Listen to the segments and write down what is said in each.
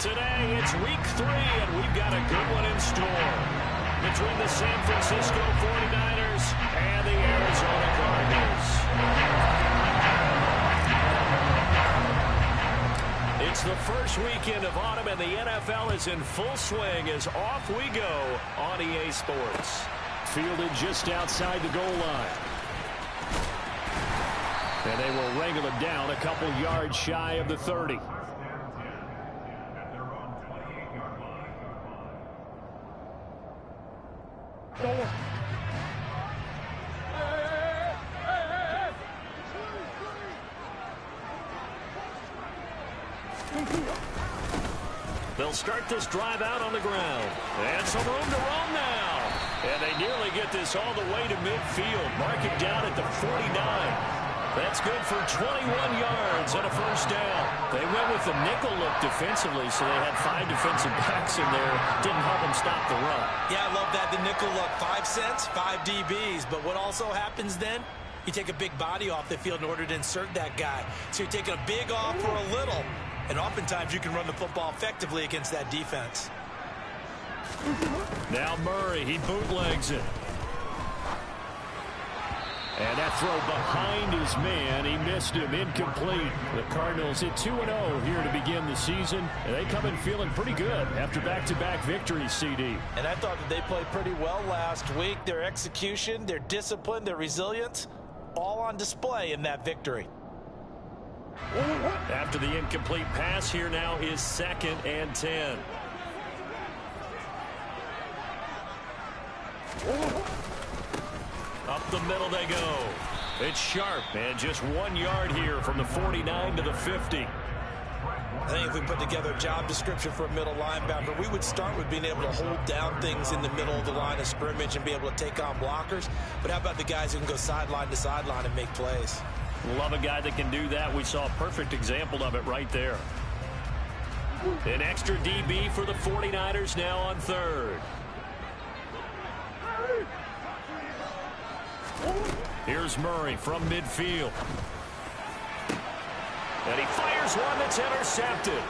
Today, it's week 3, and we've got a good one in store between the San Francisco 49ers and the Arizona Cardinals. It's the first weekend of autumn, and the NFL is in full swing as off we go on EA Sports. Fielded just outside the goal line. And they will wrangle him down a couple yards shy of the 30. They'll start this drive out on the ground. And some room to roam now. And they nearly get this all the way to midfield. Mark it down at the 49. That's good for 21 yards and a first down. They went with the nickel look defensively, so they had 5 defensive backs in there. Didn't help them stop the run. Yeah, I love that, the nickel look. 5 cents, 5 DBs. But what also happens then? You take a big body off the field in order to insert that guy. So you're taking a big off for a little. And oftentimes you can run the football effectively against that defense. Now Murray, he bootlegs it. And that throw behind his man, he missed him, incomplete. The Cardinals hit 2-0 here to begin the season, and they come in feeling pretty good after back-to-back victories, CD. And I thought that they played pretty well last week. Their execution, their discipline, their resilience, all on display in that victory. After the incomplete pass, here now is 2nd and 10. Up the middle they go. It's sharp, and just 1 yard here from the 49 to the 50. I think if we put together a job description for a middle linebacker, we would start with being able to hold down things in the middle of the line of scrimmage and be able to take on blockers. But how about the guys who can go sideline to sideline and make plays? Love a guy that can do that. We saw a perfect example of it right there. An extra DB for the 49ers now on 3rd. Here's Murray from midfield. And he fires one that's intercepted.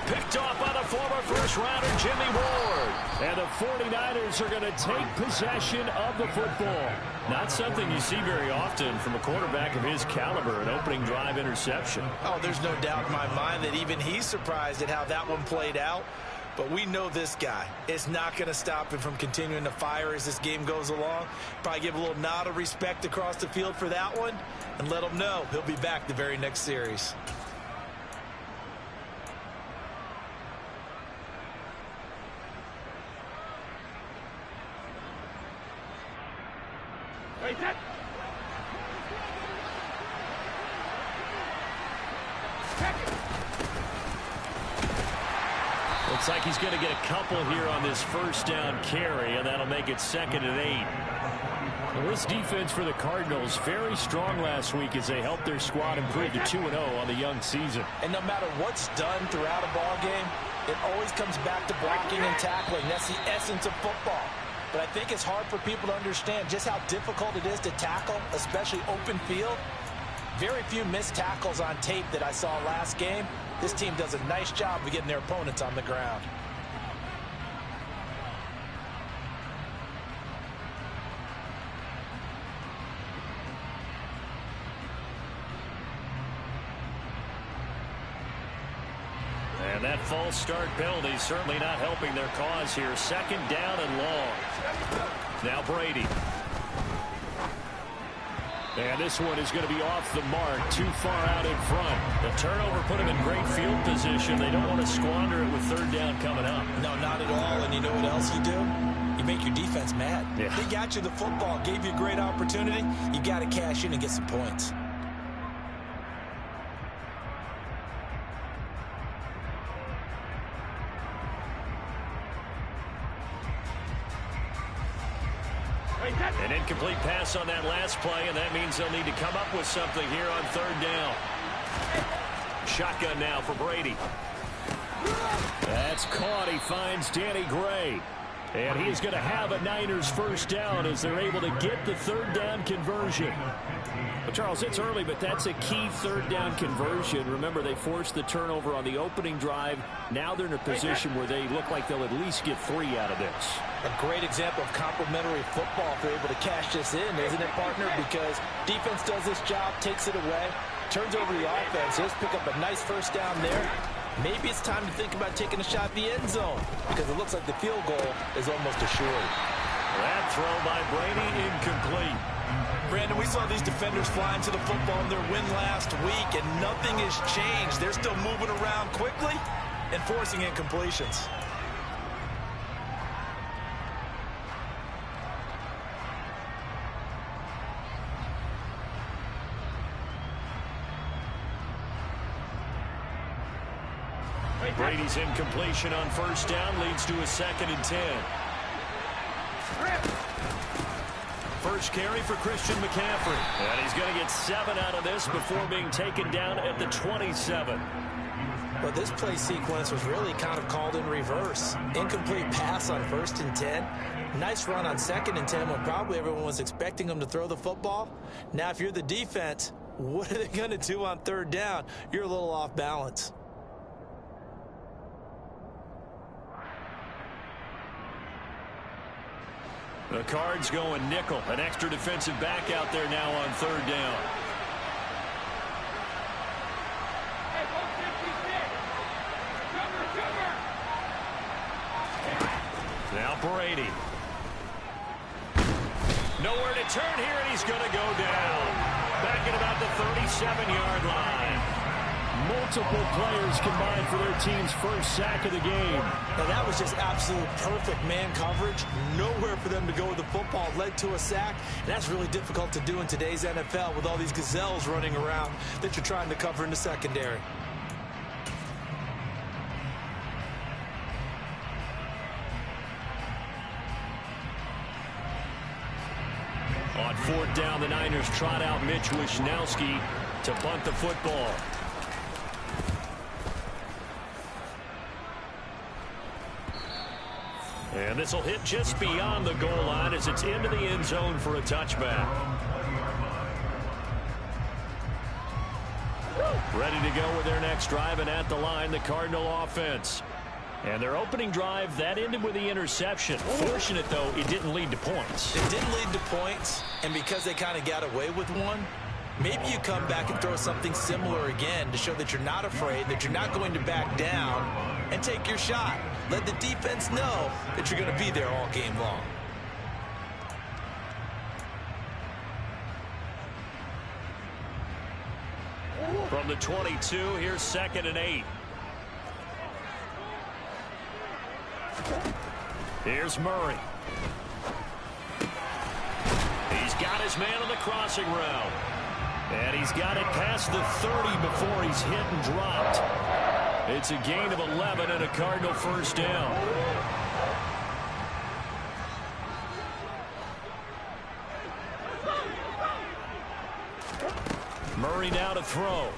Picked off by the former first-rounder Jimmy Ward. And the 49ers are going to take possession of the football. Not something you see very often from a quarterback of his caliber, an opening drive interception. Oh, there's no doubt in my mind that even he's surprised at how that one played out. But we know this guy is not going to stop him from continuing to fire as this game goes along. Probably give a little nod of respect across the field for that one and let him know he'll be back the very next series. Looks like he's going to get a couple here on this first down carry, and that'll make it 2nd and 8. Well, this defense for the Cardinals, very strong last week as they helped their squad improve to 2-0 on the young season. And no matter what's done throughout a ball game, it always comes back to blocking and tackling. That's the essence of football. But I think it's hard for people to understand just how difficult it is to tackle, especially open field. Very few missed tackles on tape that I saw last game. This team does a nice job of getting their opponents on the ground. And that false start penalty certainly not helping their cause here. 2nd down and long. Now Brady. And this one is going to be off the mark, too far out in front. The turnover put him in great field position. They don't want to squander it with 3rd down coming up. No, not at all. And you know what else you do? You make your defense mad. Yeah. They got you the football, gave you a great opportunity. You got to cash in and get some points. An incomplete pass on that last play, and that means they'll need to come up with something here on 3rd down. Shotgun now for Brady. That's caught. He finds Danny Gray. And he is going to have a Niners first down as they're able to get the third down conversion. Well, Charles, it's early, but that's a key third down conversion. Remember, they forced the turnover on the opening drive. Now they're in a position where they look like they'll at least get 3 out of this. A great example of complementary football if they're able to cash this in, isn't it, partner? Because defense does this job, takes it away, turns over the offense. Just pick up a nice first down there. Maybe it's time to think about taking a shot at the end zone because it looks like the field goal is almost assured. That throw by Brady incomplete. Brandon, we saw these defenders flying to the football in their win last week, and nothing has changed. They're still moving around quickly and forcing incompletions. Brady's incompletion on first down leads to a 2nd and 10. First carry for Christian McCaffrey. And he's going to get 7 out of this before being taken down at the 27. Well, this play sequence was really kind of called in reverse. Incomplete pass on 1st and 10. Nice run on 2nd and 10 when probably everyone was expecting him to throw the football. Now, if you're the defense, what are they going to do on 3rd down? You're a little off balance. The Cards going nickel. An extra defensive back out there now on 3rd down. Now Brady. Nowhere to turn here, and he's going to go down. Back at about the 37-yard line. Multiple players combined for their team's first sack of the game. Now that was just absolute perfect man coverage. Nowhere for them to go with the football. Led to a sack. And that's really difficult to do in today's NFL with all these gazelles running around that you're trying to cover in the secondary. On 4th down, the Niners trot out Mitch Wishnowsky to bunt the football. And this will hit just beyond the goal line as it's into the end zone for a touchback. Ready to go with their next drive, and at the line, the Cardinal offense. And their opening drive, that ended with the interception. Fortunate, though, it didn't lead to points. It didn't lead to points, and because they kind of got away with one, maybe you come back and throw something similar again to show that you're not afraid, that you're not going to back down, and take your shot. Let the defense know that you're going to be there all game long. From the 22, here's 2nd and 8. Here's Murray. He's got his man on the crossing route. And he's got it past the 30 before he's hit and dropped. It's a gain of 11 and a Cardinal first down. Murray now to throw.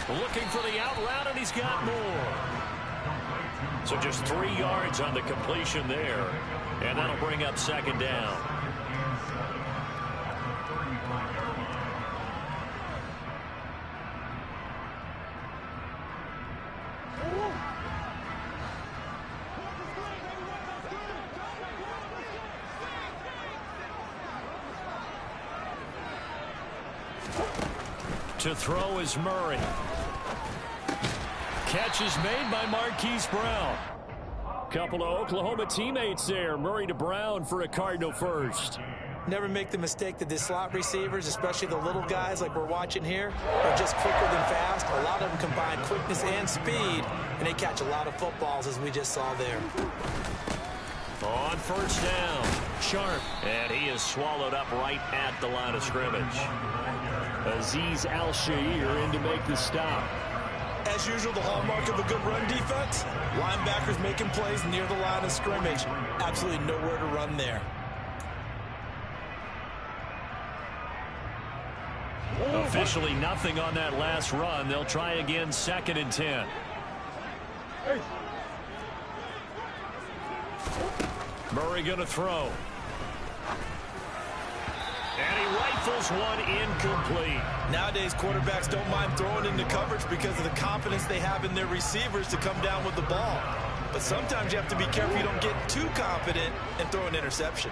Looking for the out route, and he's got more. So just 3 yards on the completion there. And that'll bring up 2nd down. To throw is Murray. Catch is made by Marquise Brown. Couple of Oklahoma teammates there. Murray to Brown for a Cardinal first. Never make the mistake that the slot receivers, especially the little guys like we're watching here, are just quicker than fast. A lot of them combine quickness and speed, and they catch a lot of footballs, as we just saw there. On first down, Sharp. And he is swallowed up right at the line of scrimmage. Azeez Al-Shaair in to make the stop. As usual, the hallmark of a good run defense, linebackers making plays near the line of scrimmage. Absolutely nowhere to run there. Officially nothing on that last run. They'll try again 2nd and 10. Murray going to throw. And he rifles one incomplete. Nowadays, quarterbacks don't mind throwing into coverage because of the confidence they have in their receivers to come down with the ball. But sometimes you have to be careful you don't get too confident and throw an interception.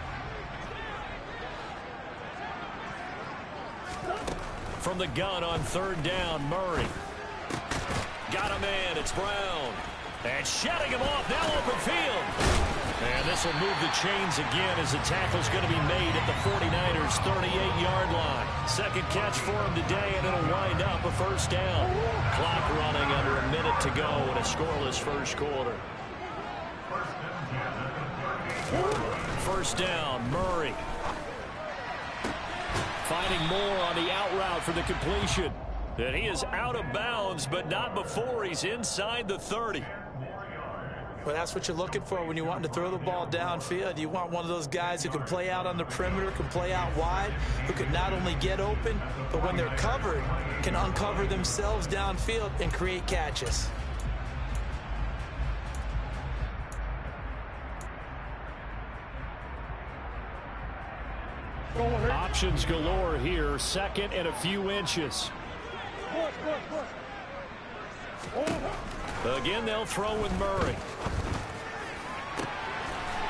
From the gun on third down, Murray. Got a man, it's Brown. And shutting him off, now open field. And this will move the chains again as the tackle's going to be made at the 49ers' 38-yard line. Second catch for him today, and it'll wind up a first down. Clock running under a minute to go in a scoreless first quarter. First down, Murray. Finding more on the out route for the completion. And he is out of bounds, but not before he's inside the 30. Well, that's what you're looking for when you want to throw the ball downfield. You want one of those guys who can play out on the perimeter, can play out wide, who can not only get open, but when they're covered, can uncover themselves downfield and create catches. Options galore here. Second and a few inches. Again, they'll throw with Murray.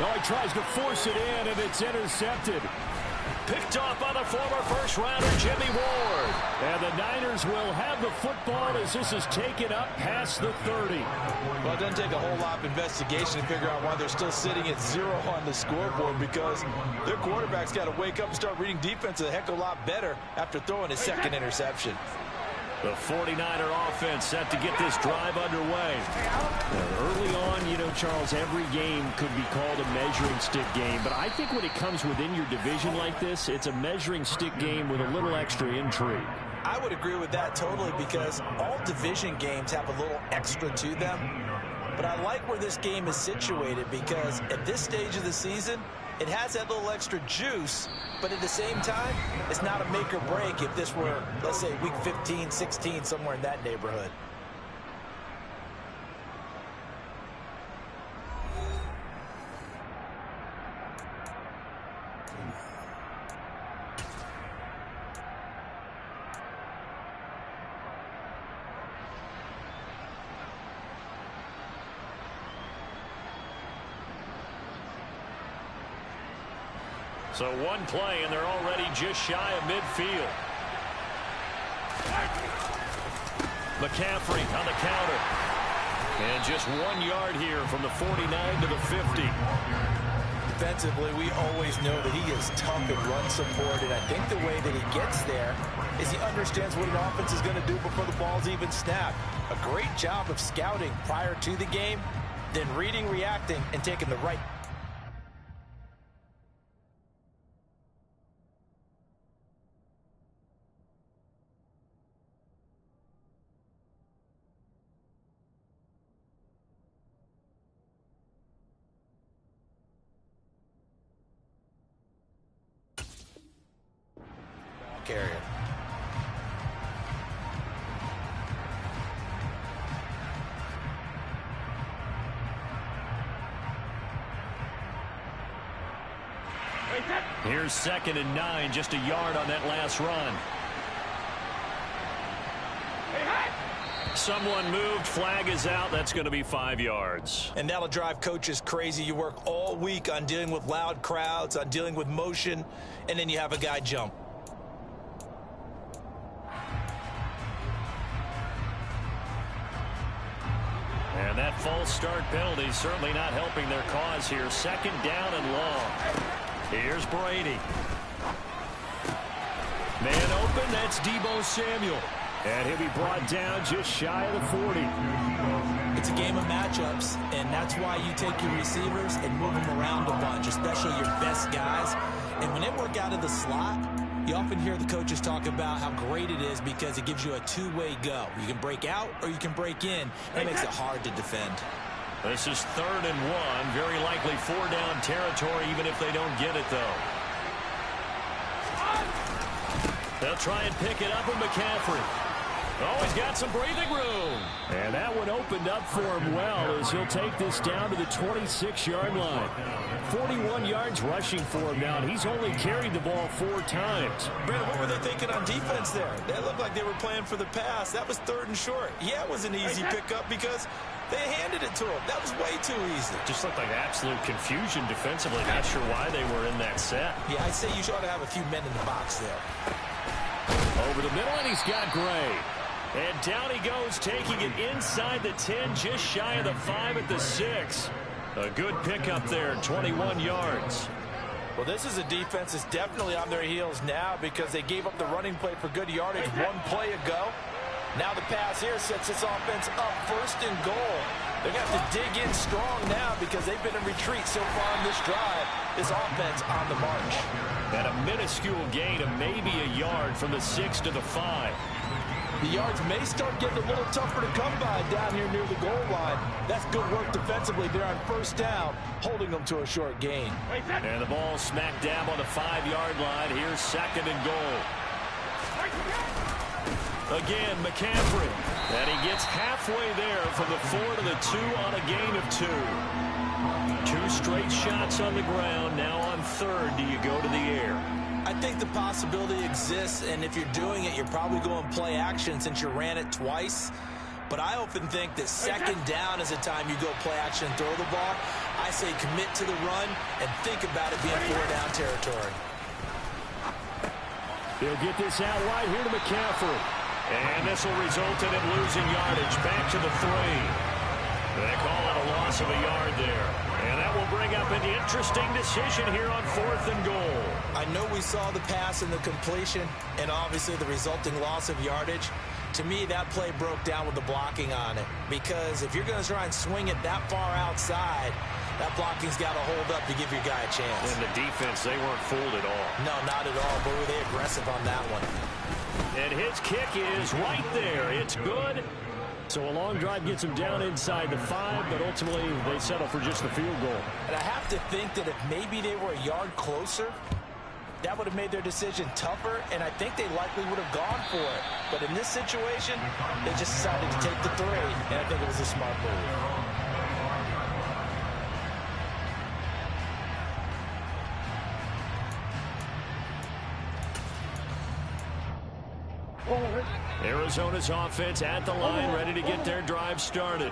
Oh, he tries to force it in, and it's intercepted. Picked off by the former first-rounder, Jimmy Ward. And the Niners will have the football as this is taken up past the 30. Well, it doesn't take a whole lot of investigation to figure out why they're still sitting at 0 on the scoreboard, because their quarterback's got to wake up and start reading defense a heck of a lot better after throwing his second interception. The 49er offense set to get this drive underway. Early on, you know, Charles, every game could be called a measuring stick game. But I think when it comes within your division like this, it's a measuring stick game with a little extra intrigue. I would agree with that totally, because all division games have a little extra to them. But I like where this game is situated, because at this stage of the season, it has that little extra juice, but at the same time, it's not a make or break if this were, let's say, week 15, 16, somewhere in that neighborhood. So one play, and they're already just shy of midfield. McCaffrey on the counter. And just 1 yard here from the 49 to the 50. Defensively, we always know that he is tough in run support, and I think the way that he gets there is he understands what an offense is going to do before the ball's even snapped. A great job of scouting prior to the game, then reading, reacting, and taking the right. Carrier. Here's 2nd and 9, just a yard on that last run. Someone moved, flag is out. That's going to be 5 yards. And that'll drive coaches crazy. You work all week on dealing with loud crowds, on dealing with motion, and then you have a guy jump. And that false start penalty certainly not helping their cause here. 2nd down and long. Here's Brady. Man open, that's Deebo Samuel. And he'll be brought down just shy of the 40. It's a game of matchups, and that's why you take your receivers and move them around a bunch, especially your best guys. And when they work out of the slot, you often hear the coaches talk about how great it is because it gives you a two-way go. You can break out or you can break in. That makes it hard to defend. This is 3rd and 1. Very likely 4-down territory, even if they don't get it, though. They'll try and pick it up with McCaffrey. Oh, he's got some breathing room. And that one opened up for him well as he'll take this down to the 26-yard line. 41 yards rushing for him now, and he's only carried the ball 4 times. Brandon, what were they thinking on defense there? They looked like they were playing for the pass. That was 3rd and short. Yeah, it was an easy pickup because they handed it to him. That was way too easy. Just looked like absolute confusion defensively. Not sure why they were in that set. Yeah, I'd say you ought to have a few men in the box there. Over the middle, and he's got Gray. And down he goes, taking it inside the 10, just shy of the 5 at the 6. A good pickup there, 21 yards. Well, this is a defense that's definitely on their heels now because they gave up the running play for good yardage 1 play ago. Now the pass here sets this offense up 1st and goal. They're going to have to dig in strong now because they've been in retreat so far in this drive. This offense on the march. And a minuscule gain of maybe a yard from the 6 to the 5. The yards may start getting a little tougher to come by down here near the goal line. That's good work defensively there on 1st down, holding them to a short gain. And the ball smack dab on the 5-yard line. Here's 2nd and goal. Again, McCaffrey. And he gets halfway there from the 4 to the 2 on a gain of 2. 2 straight shots on the ground. Now on 3rd, do you go to the air? I think the possibility exists, and if you're doing it, you're probably going play action since you ran it twice. But I often think that 2nd down is the time you go play action and throw the ball. I say commit to the run and think about it being 4-down territory. He'll get this out wide here to McCaffrey. And this will result in him losing yardage back to the 3. They call it a loss of a yard there. And that will bring up an interesting decision here on 4th and goal. I know we saw the pass and the completion and obviously the resulting loss of yardage. To me, that play broke down with the blocking on it. Because if you're going to try and swing it that far outside, that blocking's got to hold up to give your guy a chance. And the defense, they weren't fooled at all. No, not at all. But were they aggressive on that one? And his kick is right there. It's good. So a long drive gets him down inside the 5, but ultimately they settle for just the field goal. And I have to think that if maybe they were a yard closer, that would have made their decision tougher, and I think they likely would have gone for it. But in this situation, they just decided to take the 3, and I think it was a smart move. Arizona's offense at the line, ready to get their drive started.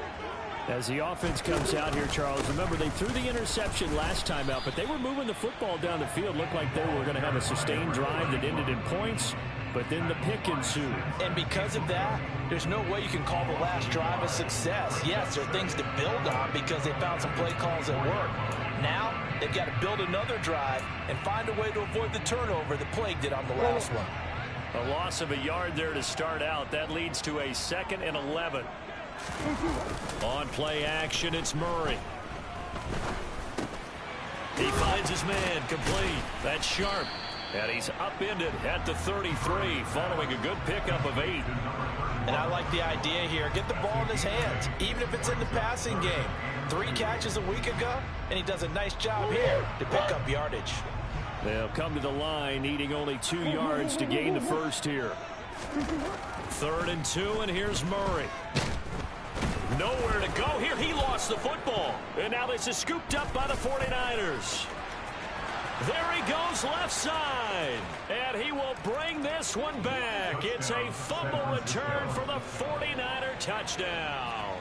As the offense comes out here, Charles, remember they threw the interception last time out, but they were moving the football down the field. Looked like they were going to have a sustained drive that ended in points, but then the pick ensued. And because of that, there's no way you can call the last drive a success. Yes, there are things to build on because they found some play calls that work. Now, they've got to build another drive and find a way to avoid the turnover that plagued it on the last one. A loss of a yard there to start out. That leads to a 2nd and 11. On play action, it's Murray. He finds his man complete. That's Sharp. And he's upended at the 33 following a good pickup of 8. And I like the idea here. Get the ball in his hands, even if it's in the passing game. 3 catches a week ago, and he does a nice job here to pick up yardage. They'll come to the line, needing only 2 yards to gain the first here. 3rd and 2, and here's Murray. Nowhere to go here. He lost the football. And now this is scooped up by the 49ers. There he goes left side. And he will bring this one back. It's a fumble return for the 49er touchdown.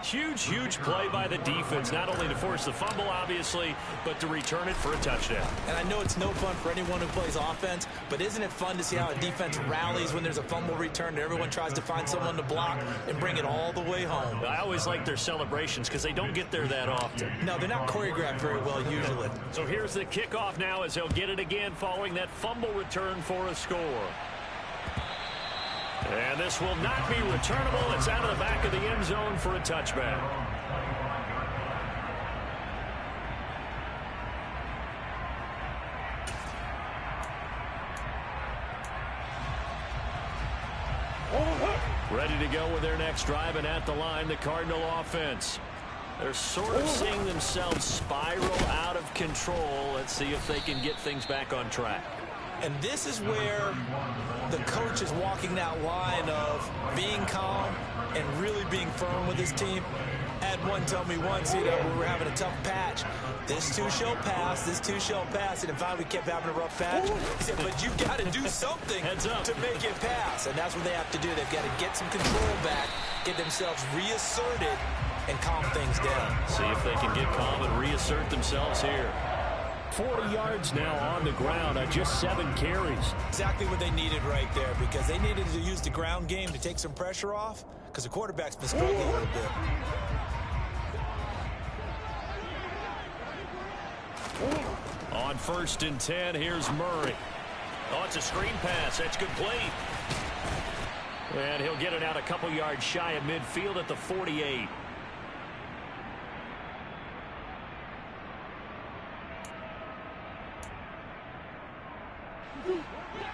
Huge, huge play by the defense, not only to force the fumble, obviously, but to return it for a touchdown. And I know it's no fun for anyone who plays offense, but isn't it fun to see how a defense rallies when there's a fumble return and everyone tries to find someone to block and bring it all the way home? I always like their celebrations because they don't get there that often. No, they're not choreographed very well usually. So here's the kickoff now as they'll get it again following that fumble return for a score. And this will not be returnable. It's out of the back of the end zone for a touchback. Ready to go with their next drive, and at the line, the Cardinal offense. They're sort of seeing themselves spiral out of control. Let's see if they can get things back on track. And this is where the coach is walking that line of being calm being firm with his team. I had one tell me once, we were having a tough patch. This too shall pass, this too shall pass. And finally, we kept having a rough patch. He said, but you got to do something to make it pass. And that's what they have to do. They've got to get some control back, get themselves reasserted, and calm things down. See if they can get calm and reassert themselves here. 40 yards now on the ground on just 7 carries. Exactly what they needed right there, because they needed to use the ground game to take some pressure off, because the quarterback's been struggling a little bit. On 1st and 10, here's Murray. Oh, it's a screen pass. That's complete. And he'll get it out a couple yards shy of midfield at the 48.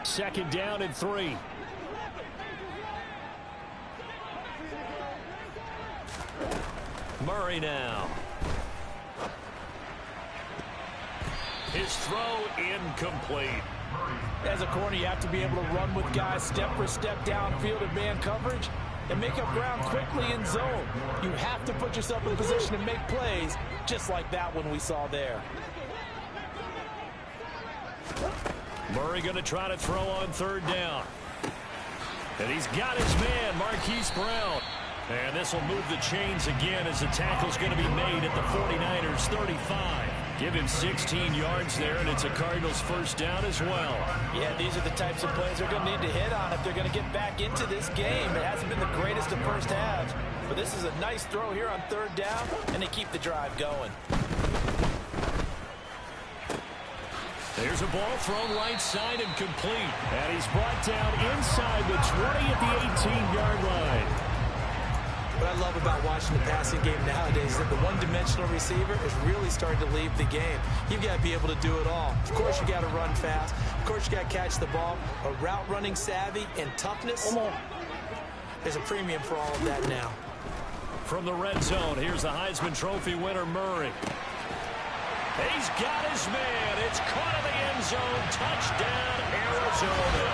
Second down and 3. Murray now. His throw incomplete. As a corner, you have to be able to run with guys step for step downfield in man coverage and make up ground quickly in zone. You have to put yourself in a position to make plays, just like that one we saw there. Murray going to try to throw on 3rd down. And he's got his man, Marquise Brown. And this will move the chains again as the tackle's going to be made at the 49ers 35. Give him 16 yards there, and it's a Cardinals 1st down as well. Yeah, these are the types of plays they're going to need to hit on if they're going to get back into this game. It hasn't been the greatest of first halves, but this is a nice throw here on 3rd down, and they keep the drive going. There's a ball thrown right side and complete. And he's brought down inside the 20 at the 18-yard line. What I love about watching the passing game nowadays is that the one-dimensional receiver is really starting to leave the game. You've got to be able to do it all. Of course, you got to run fast. Of course, you got to catch the ball. But route running savvy and toughness, there's a premium for all of that now. From the red zone, here's the Heisman Trophy winner, Murray. He's got his man. It's caught in the end zone. Touchdown, Arizona.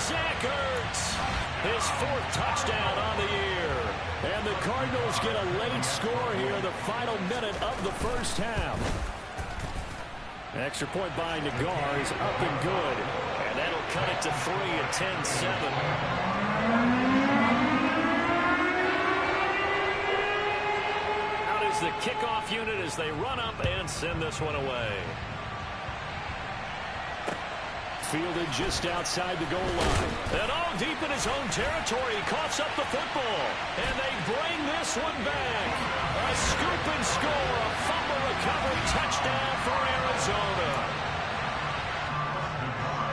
Zach Ertz, his 4th touchdown on the year. And the Cardinals get a late score here in the final minute of the 1st half. Extra point by Nagar is up and good. And that'll cut it to 3 at 10-7. The kickoff unit as they run up and send this one away. Fielded just outside the goal line. And all deep in his own territory, he coughs up the football. And they bring this one back. A scoop and score, a fumble recovery touchdown for Arizona.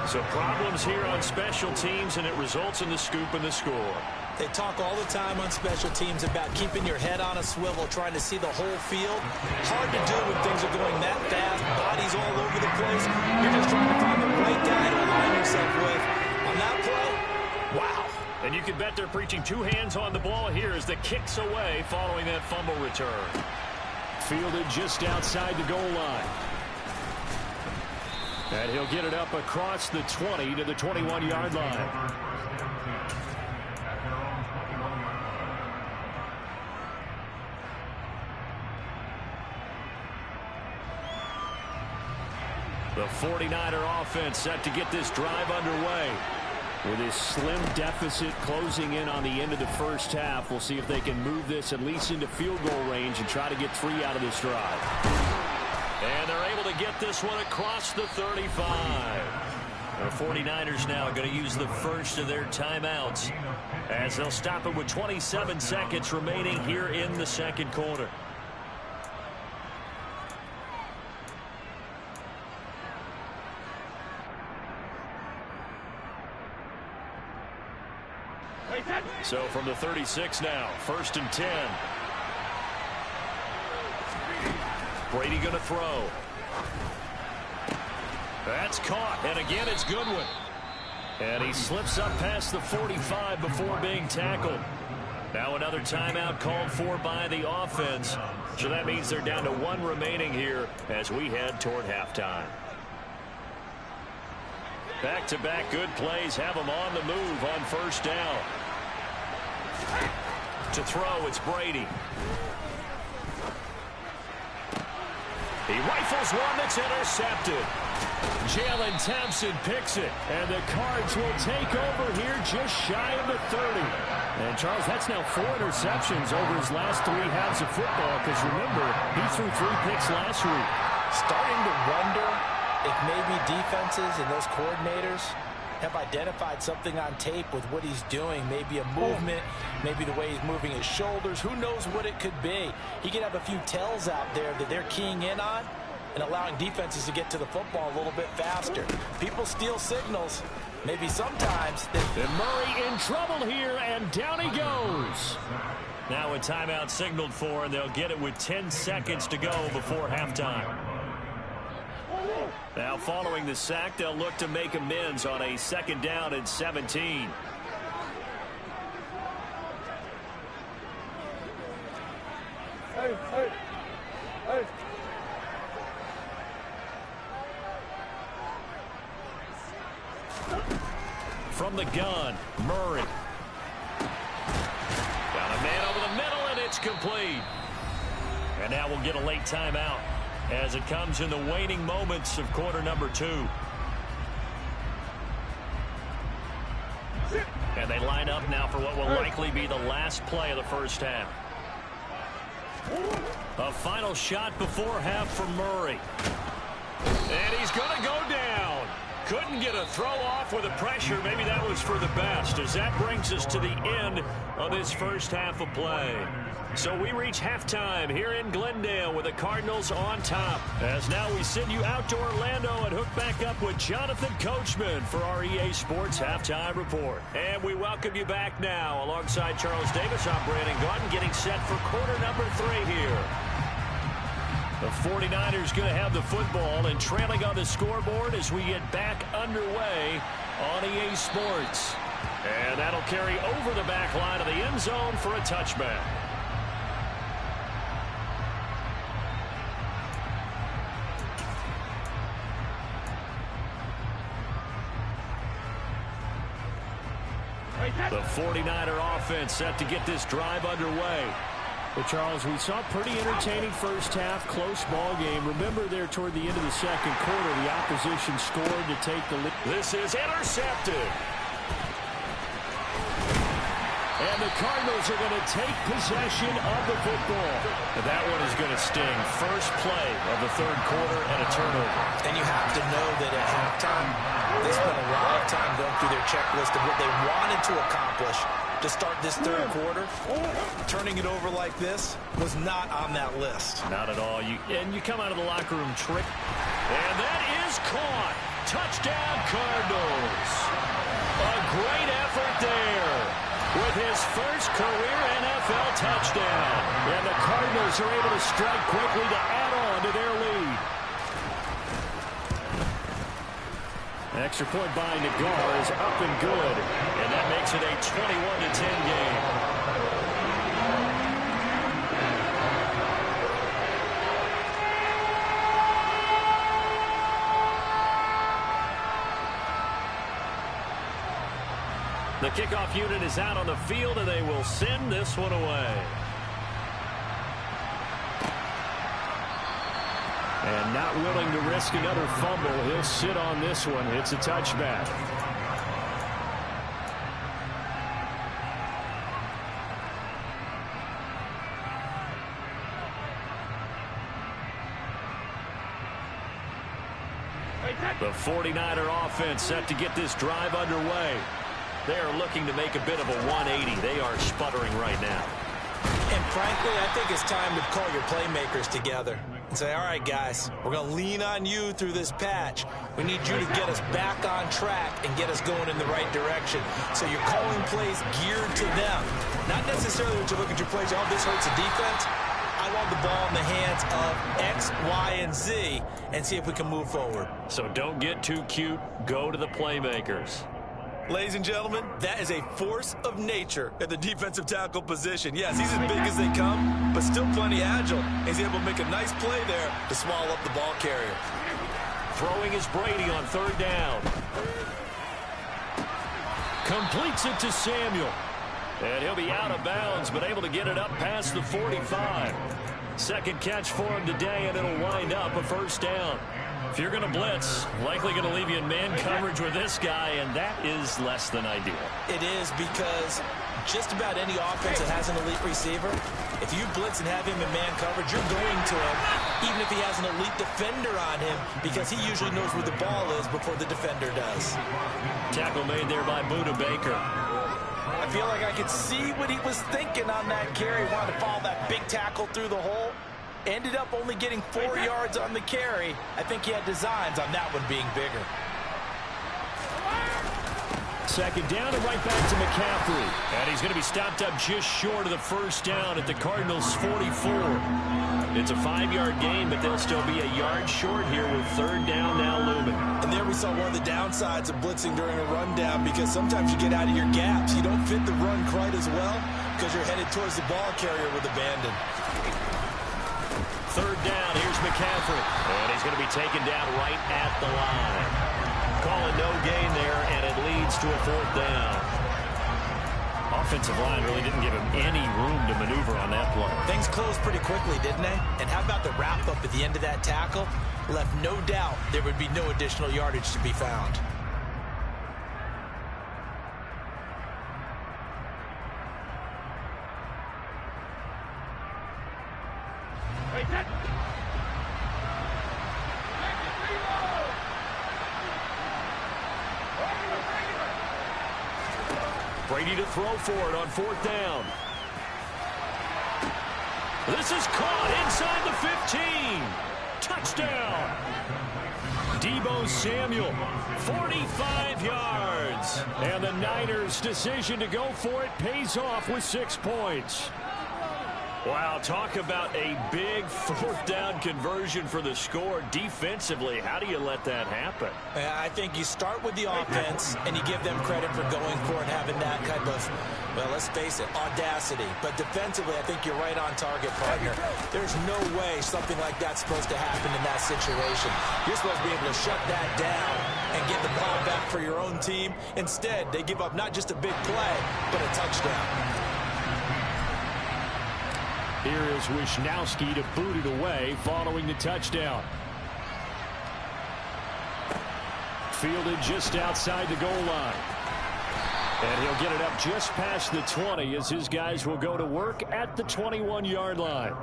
So problems here on special teams, and it results in the scoop and the score. They talk all the time on special teams about keeping your head on a swivel, trying to see the whole field. Hard to do when things are going that fast, bodies all over the place. You're just trying to find the right guy to align yourself with. On that play, wow. And you can bet they're preaching 2 hands on the ball here as the kick's away following that fumble return. Fielded just outside the goal line. And he'll get it up across the 20 to the 21-yard line. The 49er offense set to get this drive underway. With his slim deficit closing in on the end of the 1st half, we'll see if they can move this at least into field goal range and try to get 3 out of this drive. And they're able to get this one across the 35. The 49ers now going to use the first of their timeouts as they'll stop it with 27 seconds remaining here in the 2nd quarter. So from the 36 now, 1st and 10. Brady going to throw. That's caught, and again it's Goodwin. And he slips up past the 45 before being tackled. Now another timeout called for by the offense. So that means they're down to 1 remaining here as we head toward halftime. Back-to-back good plays have them on the move on 1st down. To throw, it's Brady. He rifles one that's intercepted. Jalen Thompson picks it, and the Cards will take over here just shy of the 30. And, Charles, that's now 4 interceptions over his last 3 halves of football, because, remember, he threw 3 picks last week. Starting to wonder if maybe defenses and those coordinators have identified something on tape with what he's doing. Maybe a movement, maybe the way he's moving his shoulders. Who knows what it could be? He could have a few tells out there that they're keying in on and allowing defenses to get to the football a little bit faster. People steal signals. Maybe sometimes. And Murray in trouble here, and down he goes. Now a timeout signaled for, and they'll get it with 10 seconds to go before halftime. Now following the sack, they'll look to make amends on a 2nd down and 17. Hey. From the gun, Murray. Got a man over the middle, and it's complete. And now we'll get a late timeout as it comes in the waning moments of quarter number 2. And they line up now for what will likely be the last play of the first half. A final shot before half from Murray. And he's going to go down. Couldn't get a throw off with the pressure. Maybe that was for the best, as that brings us to the end of this first half of play. So we reach halftime here in Glendale with the Cardinals on top. As now we send you out to Orlando and hook back up with Jonathan Coachman for our EA Sports Halftime Report. And we welcome you back now alongside Charles Davis. I'm Brandon Gaudin getting set for quarter number 3 here. The 49ers going to have the football and trailing on the scoreboard as we get back underway on EA Sports. And that'll carry over the back line of the end zone for a touchback. The 49er offense set to get this drive underway. But, Charles, we saw a pretty entertaining first half, close ball game. Remember there toward the end of the second quarter, the opposition scored to take the lead. This is intercepted. And the Cardinals are going to take possession of the football. And that one is going to sting. First play of the third quarter and a turnover. And you have to know that at halftime, they spent a lot of time going through their checklist of what they wanted to accomplish to start this third quarter. Turning it over like this was not on that list. Not at all. And you come out of the locker room trick. And that is caught. Touchdown, Cardinals. A great effort there with his first career NFL touchdown. And the Cardinals are able to strike quickly to add on to their lead. An extra point by Nagar is up and good. And that makes it a 21-10 game. The kickoff unit is out on the field, and they will send this one away. And not willing to risk another fumble, he'll sit on this one. It's a touchback. The 49er offense set to get this drive underway. They are looking to make a bit of a 180. They are sputtering right now. And frankly, I think it's time to call your playmakers together and say, all right, guys, we're going to lean on you through this patch. We need you to get us back on track and get us going in the right direction. So you're calling plays geared to them. Not necessarily when you look at your plays, oh, this hurts the defense. I want the ball in the hands of X, Y, and Z and see if we can move forward. So don't get too cute. Go to the playmakers. Ladies and gentlemen, that is a force of nature at the defensive tackle position. Yes, he's as big as they come, but still plenty agile. He's able to make a nice play there to swallow up the ball carrier. Throwing is Brady on third down. Completes it to Samuel. And he'll be out of bounds, but able to get it up past the 45. Second catch for him today, and it'll wind up a first down. If you're going to blitz, likely going to leave you in man coverage with this guy, and that is less than ideal. It is, because just about any offense that has an elite receiver, if you blitz and have him in man coverage, you're going to him, even if he has an elite defender on him, because he usually knows where the ball is before the defender does. Tackle made there by Buda Baker. I feel like I could see what he was thinking on that carry. Wanted to follow that big tackle through the hole. Ended up only getting 4 yards on the carry. I think he had designs on that one being bigger. Second down and right back to McCaffrey. And he's going to be stopped up just short of the first down at the Cardinals' 44. It's a 5-yard gain, but they'll still be a yard short here with third down now looming. And there we saw one of the downsides of blitzing during a rundown, because sometimes you get out of your gaps. You don't fit the run quite as well because you're headed towards the ball carrier with abandon. Third down, here's McCaffrey. And he's going to be taken down right at the line. Calling no gain there, and it leads to a fourth down. Offensive line really didn't give him any room to maneuver on that play. Things closed pretty quickly, didn't they? And how about the wrap-up at the end of that tackle? Left no doubt there would be no additional yardage to be found. Brady to throw for it on fourth down. This is caught inside the 15. Touchdown. Deebo Samuel, 45 yards. And the Niners' decision to go for it pays off with 6 points. Wow, talk about a big fourth down conversion for the score. Defensively, how do you let that happen? I think you start with the offense and you give them credit for going for it, having that kind of, well, let's face it, audacity. But defensively, I think you're right on target, partner. There's no way something like that's supposed to happen in that situation. You're supposed to be able to shut that down and get the ball back for your own team. Instead, they give up not just a big play, but a touchdown. Here is Wisnowski to boot it away following the touchdown. Fielded just outside the goal line. And he'll get it up just past the 20 as his guys will go to work at the 21-yard line.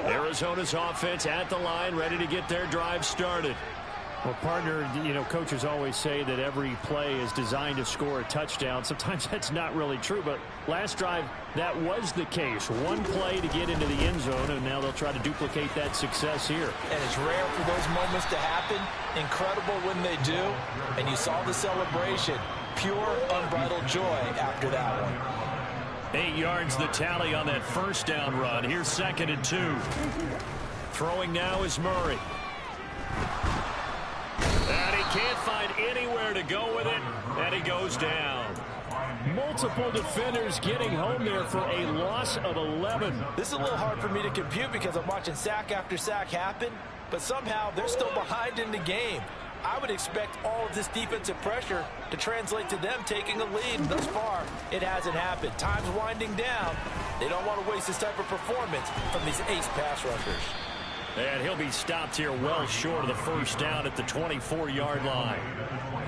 Arizona's offense at the line, ready to get their drive started. Well, partner, you know, coaches always say that every play is designed to score a touchdown. Sometimes that's not really true, but last drive, that was the case. One play to get into the end zone, and now they'll try to duplicate that success here. And it's rare for those moments to happen. Incredible when they do. And you saw the celebration. Pure, unbridled joy after that one. 8 yards the tally on that first down run. Here's 2nd and 2. Throwing now is Murray. And he can't find anywhere to go with it, and he goes down. Multiple defenders getting home there for a loss of 11. This is a little hard for me to compute because I'm watching sack after sack happen, but somehow they're still behind in the game. I would expect all of this defensive pressure to translate to them taking a lead. Thus far, it hasn't happened. Time's winding down. They don't want to waste this type of performance from these ace pass rushers. And he'll be stopped here well short of the first down at the 24-yard line.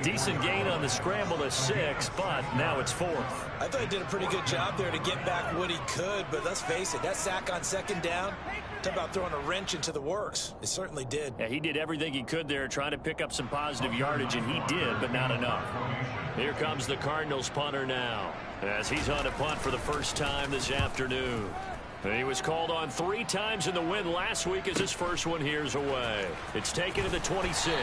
Decent gain on the scramble to 6, but now it's 4th. I thought he did a pretty good job there to get back what he could, but let's face it, that sack on 2nd down, talk about throwing a wrench into the works. It certainly did. Yeah, he did everything he could there, trying to pick up some positive yardage, and he did, but not enough. Here comes the Cardinals punter now, as he's on a punt for the first time this afternoon. He was called on 3 times in the win last week as his first one here's away. It's taken to the 26.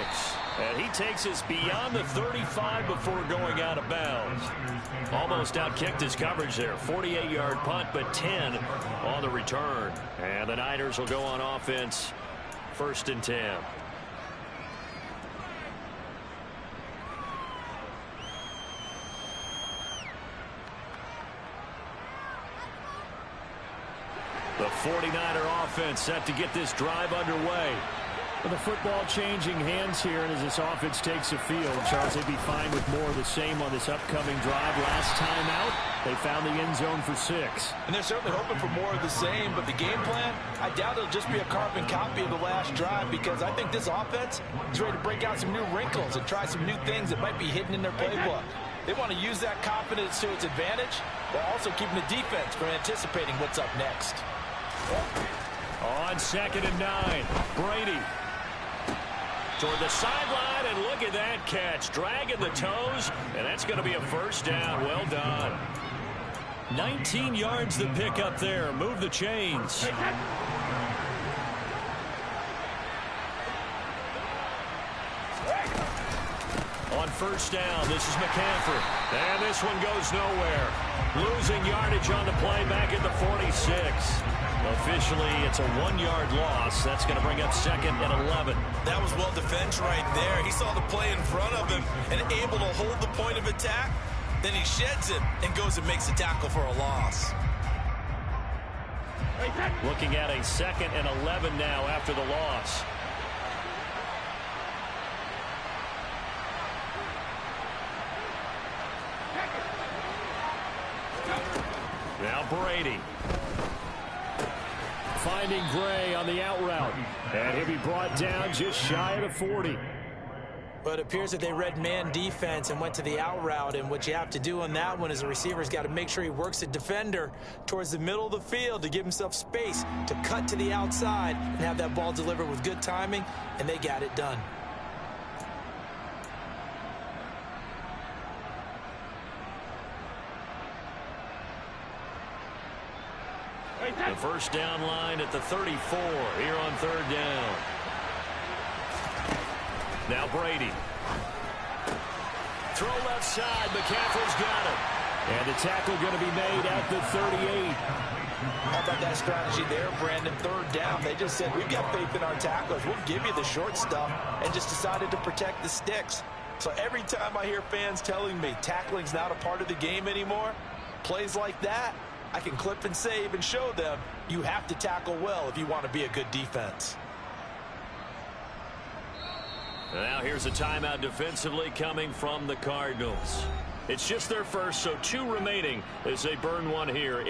And he takes us beyond the 35 before going out of bounds. Almost outkicked his coverage there. 48-yard punt, but 10 on the return. And the Niners will go on offense. 1st and 10. The 49er offense set to get this drive underway. With the football changing hands here, and as this offense takes the field, Charles, they'd be fine with more of the same on this upcoming drive. Last time out, they found the end zone for 6. And they're certainly hoping for more of the same, but the game plan, I doubt it'll just be a carbon copy of the last drive, because I think this offense is ready to break out some new wrinkles and try some new things that might be hidden in their playbook. They want to use that confidence to its advantage, while also keeping the defense from anticipating what's up next. On 2nd and 9, Brady toward the sideline, and look at that catch. Dragging the toes, and that's going to be a first down. Well done. 19 yards to pick up there. Move the chains. On 1st down, this is McCaffrey. And this one goes nowhere. Losing yardage on the play back at the 46. Officially, it's a 1-yard loss. That's going to bring up 2nd and 11. That was well defense right there. He saw the play in front of him and able to hold the point of attack. Then he sheds it and goes and makes a tackle for a loss. Looking at a 2nd and 11 now after the loss. Now Brady. Finding Gray on the out route. And he'll be brought down just shy of the 40. But it appears that they read man defense and went to the out route. And what you have to do on that one is the receiver's got to make sure he works the defender towards the middle of the field to give himself space to cut to the outside and have that ball delivered with good timing. And they got it done. The first down line at the 34 here on 3rd down. Now Brady. Throw left side. McCaffrey's got it. And the tackle going to be made at the 38. How about that strategy there, Brandon? 3rd down. They just said, we've got faith in our tacklers. We'll give you the short stuff, and just decided to protect the sticks. So every time I hear fans telling me tackling's not a part of the game anymore, plays like that, I can clip and save and show them you have to tackle well if you want to be a good defense. Now here's a timeout defensively coming from the Cardinals. It's just their first, so 2 remaining as they burn one here.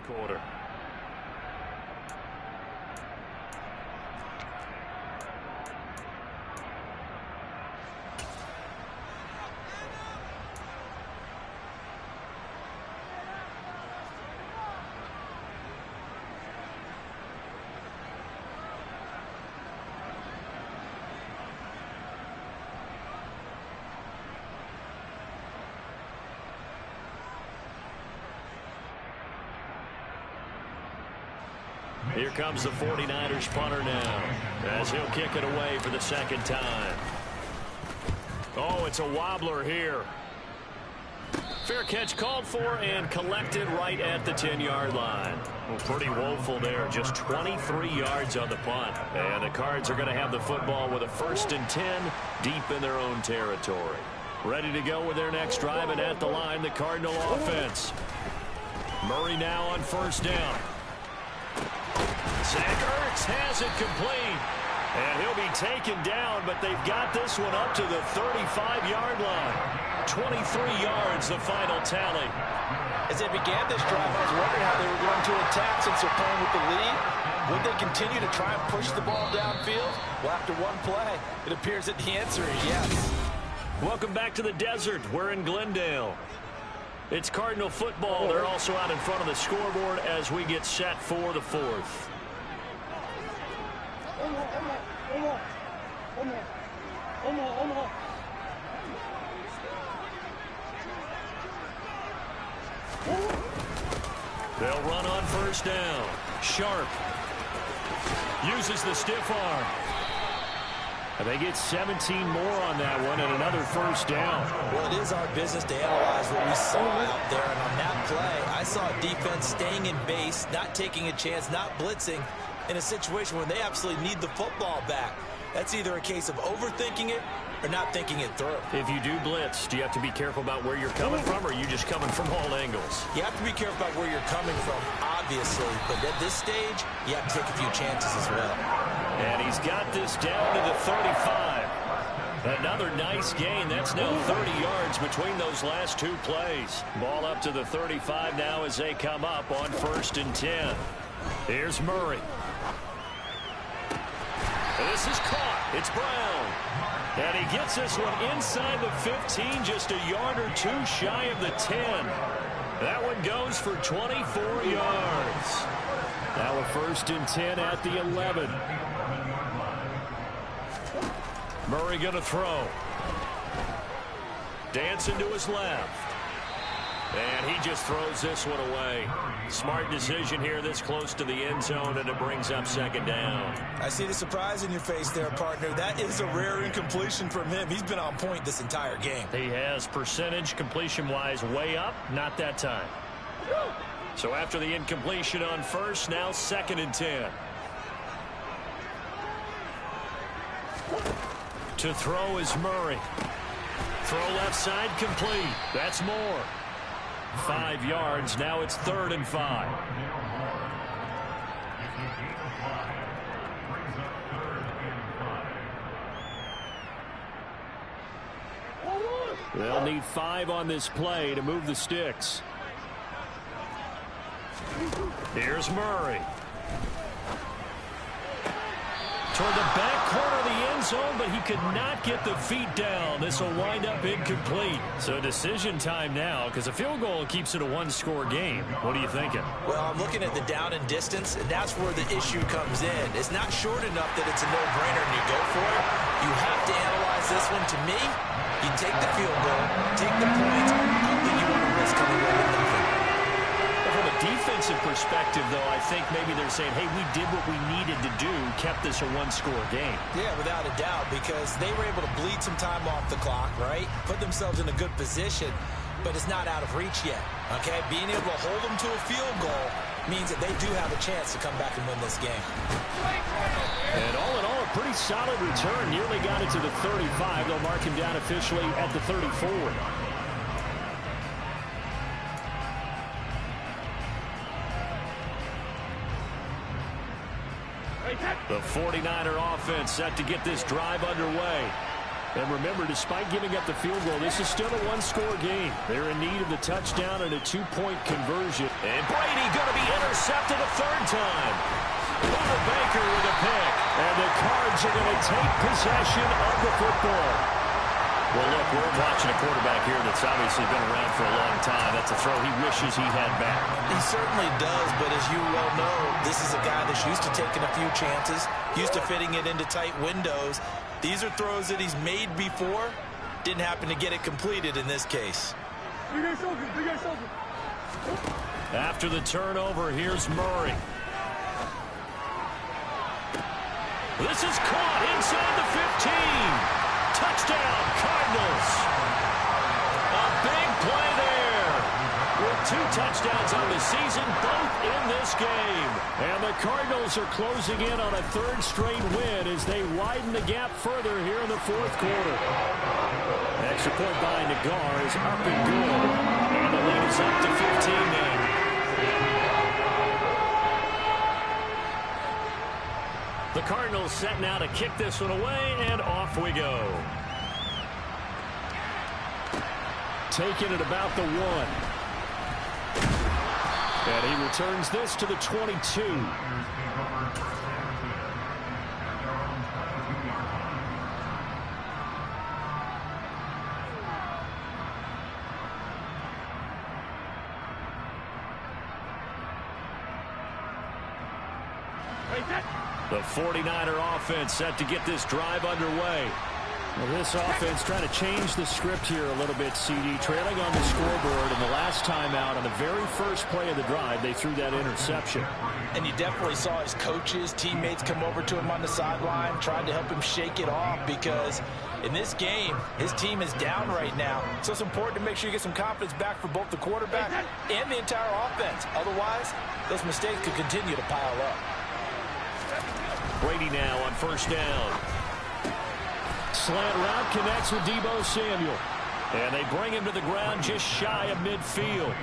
Quarter. Here comes the 49ers punter now, as he'll kick it away for the 2nd time. Oh, it's a wobbler here. Fair catch called for and collected right at the 10-yard line. Well, pretty woeful there. Just 23 yards on the punt. And the Cards are going to have the football with a 1st and 10 deep in their own territory. Ready to go with their next drive, and at the line, the Cardinal offense. Murray now on 1st down. Zach Ertz has it complete. And he'll be taken down, but they've got this one up to the 35-yard line. 23 yards, the final tally. As they began this drive, I was wondering how they were going to attack since they're playing with the lead. Would they continue to try and push the ball downfield? Well, after one play, it appears that the answer is yes. Welcome back to the desert. We're in Glendale. It's Cardinal football. They're also out in front of the scoreboard as we get set for the 4th. They'll run on 1st down. Sharp uses the stiff arm. And they get 17 more on that one and another 1st down. Well, it is our business to analyze what we saw out there. And on that play, I saw a defense staying in base, not taking a chance, not blitzing in a situation where they absolutely need the football back. That's either a case of overthinking it or not thinking it through. If you do blitz, do you have to be careful about where you're coming from, or are you just coming from all angles? You have to be careful about where you're coming from, obviously. But at this stage, you have to take a few chances as well. And he's got this down to the 35. Another nice gain. That's now 30 yards between those last 2 plays. Ball up to the 35 now as they come up on 1st and 10. Here's Murray. This is caught. It's Brown. And he gets this one inside the 15, just a yard or 2 shy of the 10. That one goes for 24 yards. Now a 1st and 10 at the 11. Murray going to throw. Dancing to his left. And he just throws this one away. Smart decision here this close to the end zone, and it brings up 2nd down. I see the surprise in your face there, partner. That is a rare incompletion from him. He's been on point this entire game. He has percentage completion-wise way up, not that time. So after the incompletion on 1st, now 2nd and 10. To throw is Murray. Throw left side complete. That's more. 5 yards. Now it's 3rd and 5. They'll need 5 on this play to move the sticks. Here's Murray. Toward the back corner of the end zone, but he could not get the feet down. This will wind up incomplete. So decision time now, because a field goal keeps it a 1-score game. What are you thinking? Well, I'm looking at the down and distance, and that's where the issue comes in. It's not short enough that it's a no-brainer and you go for it. You have to analyze this one. To me, you take the field goal, take the points. I don't think you want to risk coming away with nothing. From a defensive perspective, though, I think maybe they're saying, hey, we did what we needed to do, kept this a 1-score game. Yeah, without a doubt, because they were able to bleed some time off the clock, right? Put themselves in a good position, but it's not out of reach yet, okay? Being able to hold them to a field goal means that they do have a chance to come back and win this game. And all in all, a pretty solid return. Nearly got it to the 35. They'll mark him down officially at the 34. The 49er offense set to get this drive underway. And remember, despite giving up the field goal, this is still a 1-score game. They're in need of the touchdown and a 2-point conversion. And Brady going to be intercepted a 3rd time. Hunter Baker with a pick. And the Cards are going to take possession of the football. Well, look, we're watching a quarterback here that's obviously been around for a long time. That's a throw he wishes he had back. He certainly does, but as you well know, this is a guy that's used to taking a few chances, used to fitting it into tight windows. These are throws that he's made before. Didn't happen to get it completed in this case. After the turnover, here's Murray. This is caught inside the 15. Touchdown, Cardinals. A big play there. 2 touchdowns on the season, both in this game. And the Cardinals are closing in on a 3rd straight win as they widen the gap further here in the 4th quarter. Extra point by Nagar is up and good. And the lead is up to 15 now. The Cardinals set now to kick this one away, and off we go. Taking it about the 1. And he returns this to the 22. The 49er offense set to get this drive underway. Well, this offense trying to change the script here a little bit, CD. Trailing on the scoreboard, and the last time out on the very first play of the drive, they threw that interception. And you definitely saw his coaches, teammates come over to him on the sideline, tried to help him shake it off because in this game, his team is down right now. So it's important to make sure you get some confidence back for both the quarterback and the entire offense. Otherwise, those mistakes could continue to pile up. Brady now on 1st down. Slant route connects with Deebo Samuel. And they bring him to the ground just shy of midfield.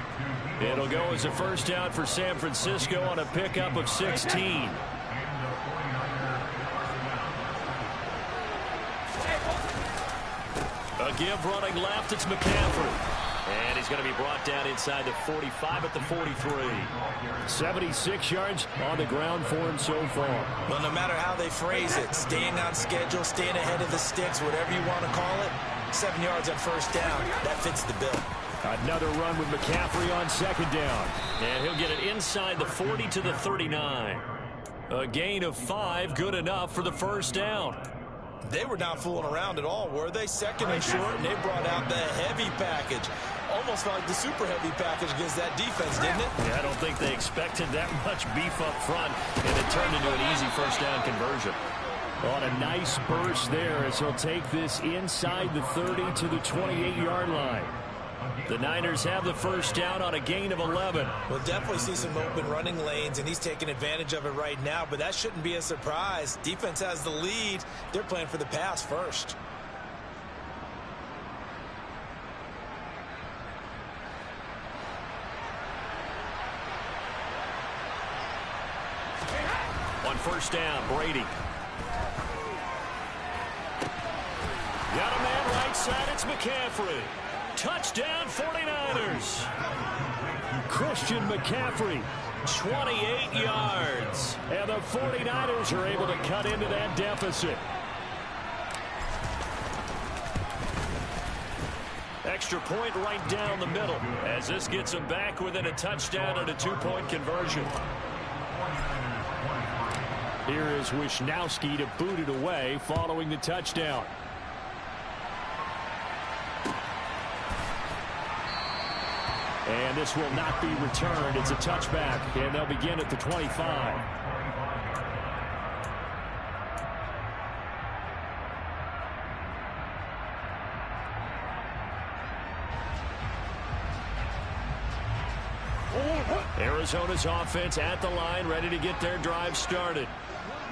It'll go as a 1st down for San Francisco on a pickup of 16. A give running left, it's McCaffrey. And he's going to be brought down inside the 45 at the 43. 76 yards on the ground for him so far. Well, no matter how they phrase it, staying on schedule, staying ahead of the sticks, whatever you want to call it, 7 yards on 1st down, that fits the bill. Another run with McCaffrey on 2nd down. And he'll get it inside the 40 to the 39. A gain of 5, good enough for the 1st down. They were not fooling around at all, were they? 2nd and short, and they brought out the heavy package. Almost like the super heavy package against that defense, didn't it? Yeah, I don't think they expected that much beef up front, and it turned into an easy 1st down conversion. On a nice burst there as he'll take this inside the 30 to the 28-yard line. The Niners have the 1st down on a gain of 11. We'll definitely see some open running lanes, and he's taking advantage of it right now, but that shouldn't be a surprise. Defense has the lead. They're playing for the pass first. On 1st down, Brady. Got a man right side, it's McCaffrey. Touchdown, 49ers. Christian McCaffrey. 28 yards. And the 49ers are able to cut into that deficit. Extra point right down the middle as this gets them back within a touchdown and a 2-point conversion. Here is Wisnowski to boot it away following the touchdown. And this will not be returned. It's a touchback, and they'll begin at the 25. Arizona's offense at the line, ready to get their drive started.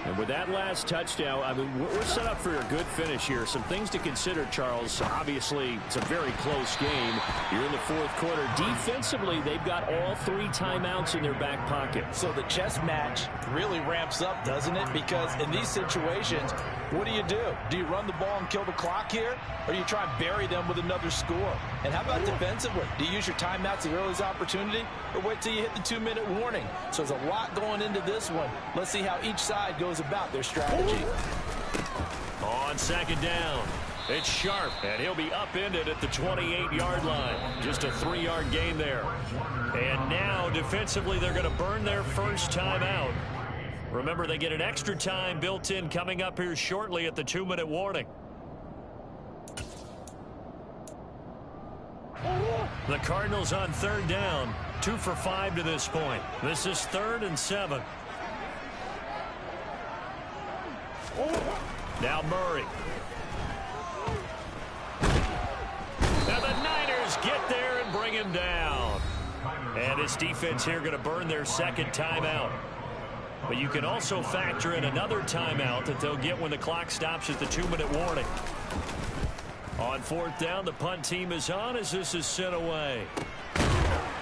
And with that last touchdown, I mean, we're set up for a good finish here. Some things to consider, Charles. Obviously, it's a very close game. You're in the 4th quarter. Defensively, they've got all 3 timeouts in their back pocket. So the chess match really ramps up, doesn't it? Because in these situations, what do? Do you run the ball and kill the clock here? Or do you try and bury them with another score? And how about defensively? Do you use your timeouts at the earliest opportunity? Or wait till you hit the 2-minute warning? So there's a lot going into this one. Let's see how each side goes about their strategy. On 2nd down, it's Sharp, and he'll be upended at the 28-yard line. Just a 3-yard gain there. And now, defensively, they're going to burn their first timeout. Remember, they get an extra time built in coming up here shortly at the 2-minute warning. The Cardinals on 3rd down, 2 for 5 to this point. This is 3rd and 7. Now Murray. Now the Niners get there and bring him down. And this defense here going to burn their second timeout. But you can also factor in another timeout that they'll get when the clock stops at the 2-minute warning. On fourth down, the punt team is on as this is sent away.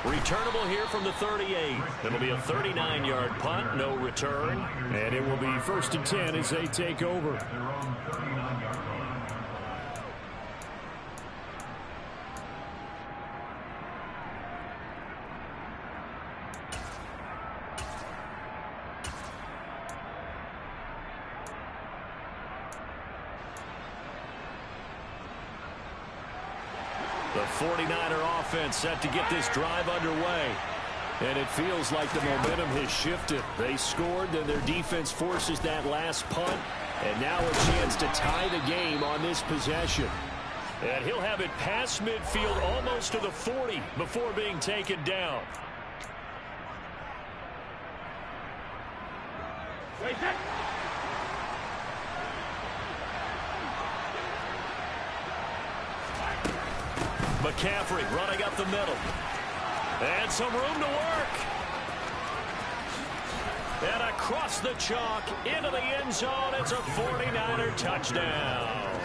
Returnable here from the 38. It'll be a 39-yard punt, no return. And it will be 1st and 10 as they take over. The 49er offense set to get this drive underway. And it feels like the momentum has shifted. They scored, then their defense forces that last punt. And now a chance to tie the game on this possession. And he'll have it past midfield almost to the 40 before being taken down. McCaffrey running up the middle. And some room to work. And across the chalk into the end zone. It's a 49er touchdown.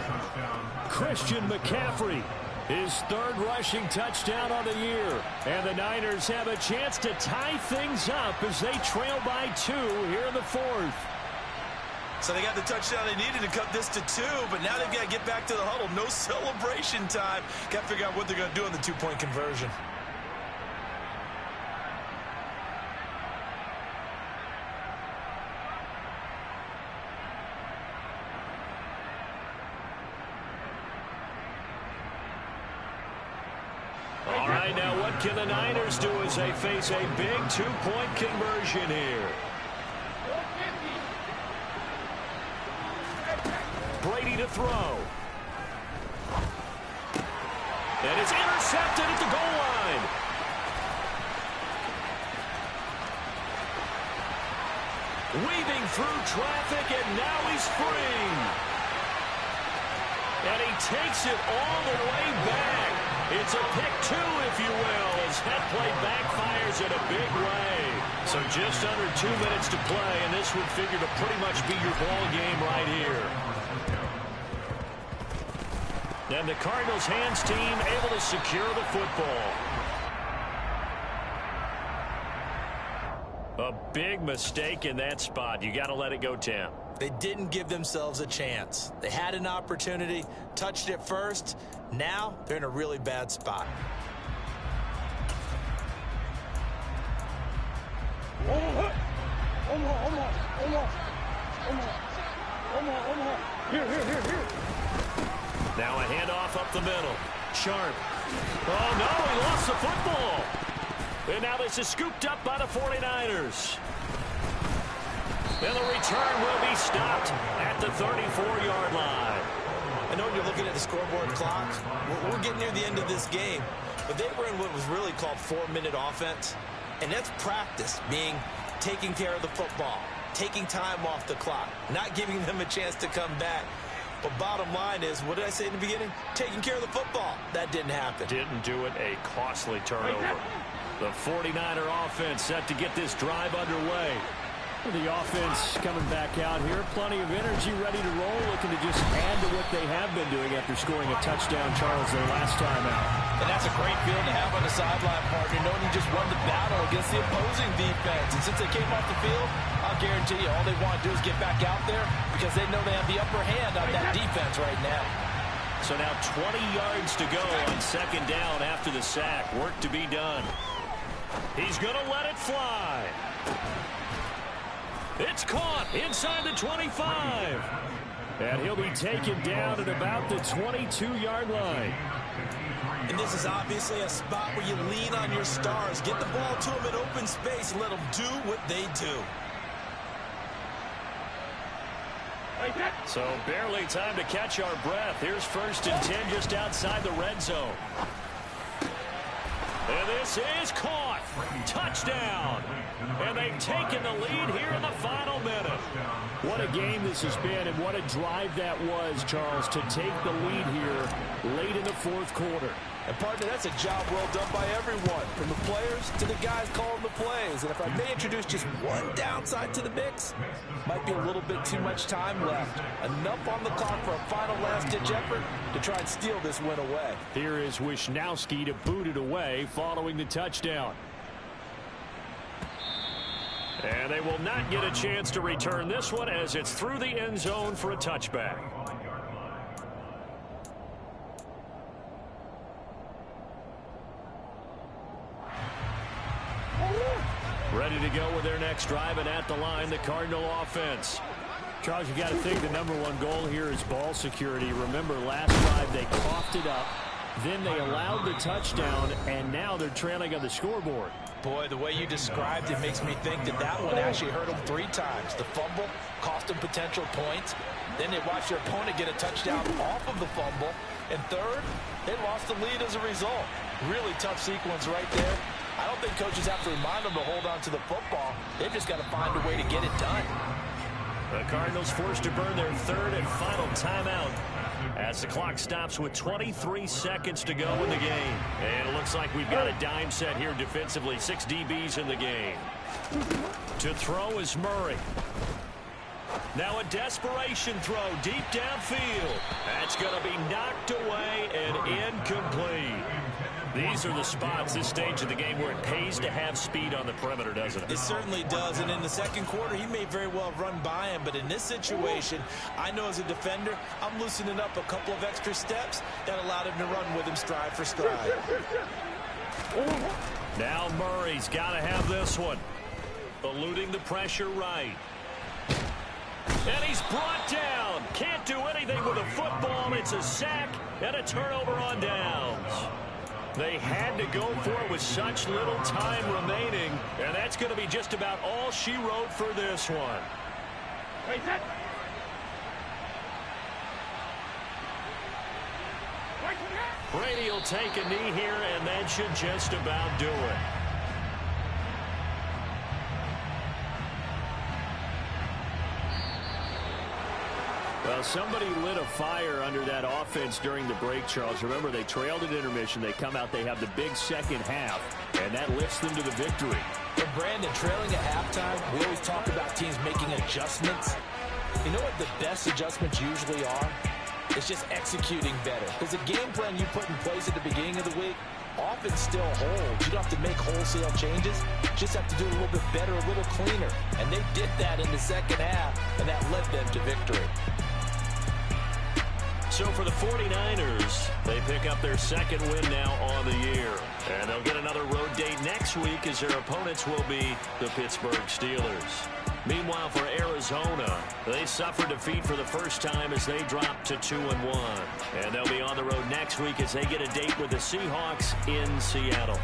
Christian McCaffrey, his third rushing touchdown on the year. And the Niners have a chance to tie things up as they trail by 2 here in the fourth. So they got the touchdown they needed to cut this to 2, but now they've got to get back to the huddle. No celebration time. Got to figure out what they're going to do on the 2-point conversion. All right, now what can the Niners do as they face a big 2-point conversion here? Brady to throw. And it's intercepted at the goal line. Weaving through traffic, and now he's free. And he takes it all the way back. It's a pick 2, if you will, as that play backfires in a big way. So just under 2 minutes to play, and this would figure to pretty much be your ball game right here. And the Cardinals' hands team able to secure the football. A big mistake in that spot. You got to let it go, Tim. They didn't give themselves a chance. They had an opportunity, touched it first. Now they're in a really bad spot. Here. Now a handoff up the middle. Sharp. Oh, no, he lost the football. And now this is scooped up by the 49ers. And the return will be stopped at the 34-yard line. I know you're looking at the scoreboard clock. We're getting near the end of this game. But they were in what was really called 4-minute offense. And that's practice, being taking care of the football, taking time off the clock, not giving them a chance to come back. But bottom line is, what did I say in the beginning? Taking care of the football. That didn't happen. Didn't do it. A costly turnover. The 49er offense set to get this drive underway. The offense coming back out here. Plenty of energy, ready to roll, looking to just add to what they have been doing after scoring a touchdown, Charles, their last time out. And that's a great feeling to have on the sideline, partner, knowing you just won the battle against the opposing defense. And since they came off the field, I'll guarantee you all they want to do is get back out there because they know they have the upper hand on that defense right now. So now 20 yards to go on second down after the sack. Work to be done. He's going to let it fly. It's caught inside the 25. And he'll be taken down at about the 22-yard line. And this is obviously a spot where you lean on your stars. Get the ball to them in open space and let them do what they do. So barely time to catch our breath. Here's 1st and 10 just outside the red zone. And this is caught. Touchdown. And they've taken the lead here in the final minute. What a game this has been, and what a drive that was, Charles, to take the lead here late in the fourth quarter. And, partner, that's a job well done by everyone, from the players to the guys calling the plays. And if I may introduce just one downside to the mix, might be a little bit too much time left. Enough on the clock for a final last-ditch effort to try and steal this win away. Here is Wisnowski to boot it away following the touchdown. And they will not get a chance to return this one as it's through the end zone for a touchback. Ready to go with their next drive, and at the line, the Cardinal offense. Charles, you got to think the #1 goal here is ball security. Remember, last drive they coughed it up, then they allowed the touchdown, and now they're trailing on the scoreboard. Boy, the way you described it makes me think that that one actually hurt them 3 times. The fumble cost them potential points. Then they watched their opponent get a touchdown off of the fumble. And third, they lost the lead as a result. Really tough sequence right there. I don't think coaches have to remind them to hold on to the football. They've just got to find a way to get it done. The Cardinals forced to burn their 3rd and final timeout as the clock stops with 23 seconds to go in the game. And it looks like we've got a dime set here defensively. 6 DBs in the game. To throw is Murray. Now a desperation throw deep downfield. That's going to be knocked away and incomplete. These are the spots, this stage of the game, where it pays to have speed on the perimeter, doesn't it? It certainly does, and in the second quarter, he may very well have run by him, but in this situation, I know as a defender, I'm loosening up a couple of extra steps that allowed him to run with him stride for stride. Now Murray's got to have this one. Eluding the pressure right. And he's brought down. Can't do anything with a football. It's a sack and a turnover on downs. They had to go for it with such little time remaining, and that's going to be just about all she wrote for this one. Brady will take a knee here, and that should just about do it. Well, somebody lit a fire under that offense during the break, Charles. Remember, they trailed at intermission. They come out, they have the big second half, and that lifts them to the victory. And Brandon, trailing at halftime, we always talk about teams making adjustments. You know what the best adjustments usually are? It's just executing better. Because the game plan you put in place at the beginning of the week often still holds. You don't have to make wholesale changes. You just have to do it a little bit better, a little cleaner. And they did that in the second half, and that led them to victory. So for the 49ers, they pick up their 2nd win now on the year. And they'll get another road date next week as their opponents will be the Pittsburgh Steelers. Meanwhile, for Arizona, they suffered defeat for the first time as they dropped to 2-1. And they'll be on the road next week as they get a date with the Seahawks in Seattle.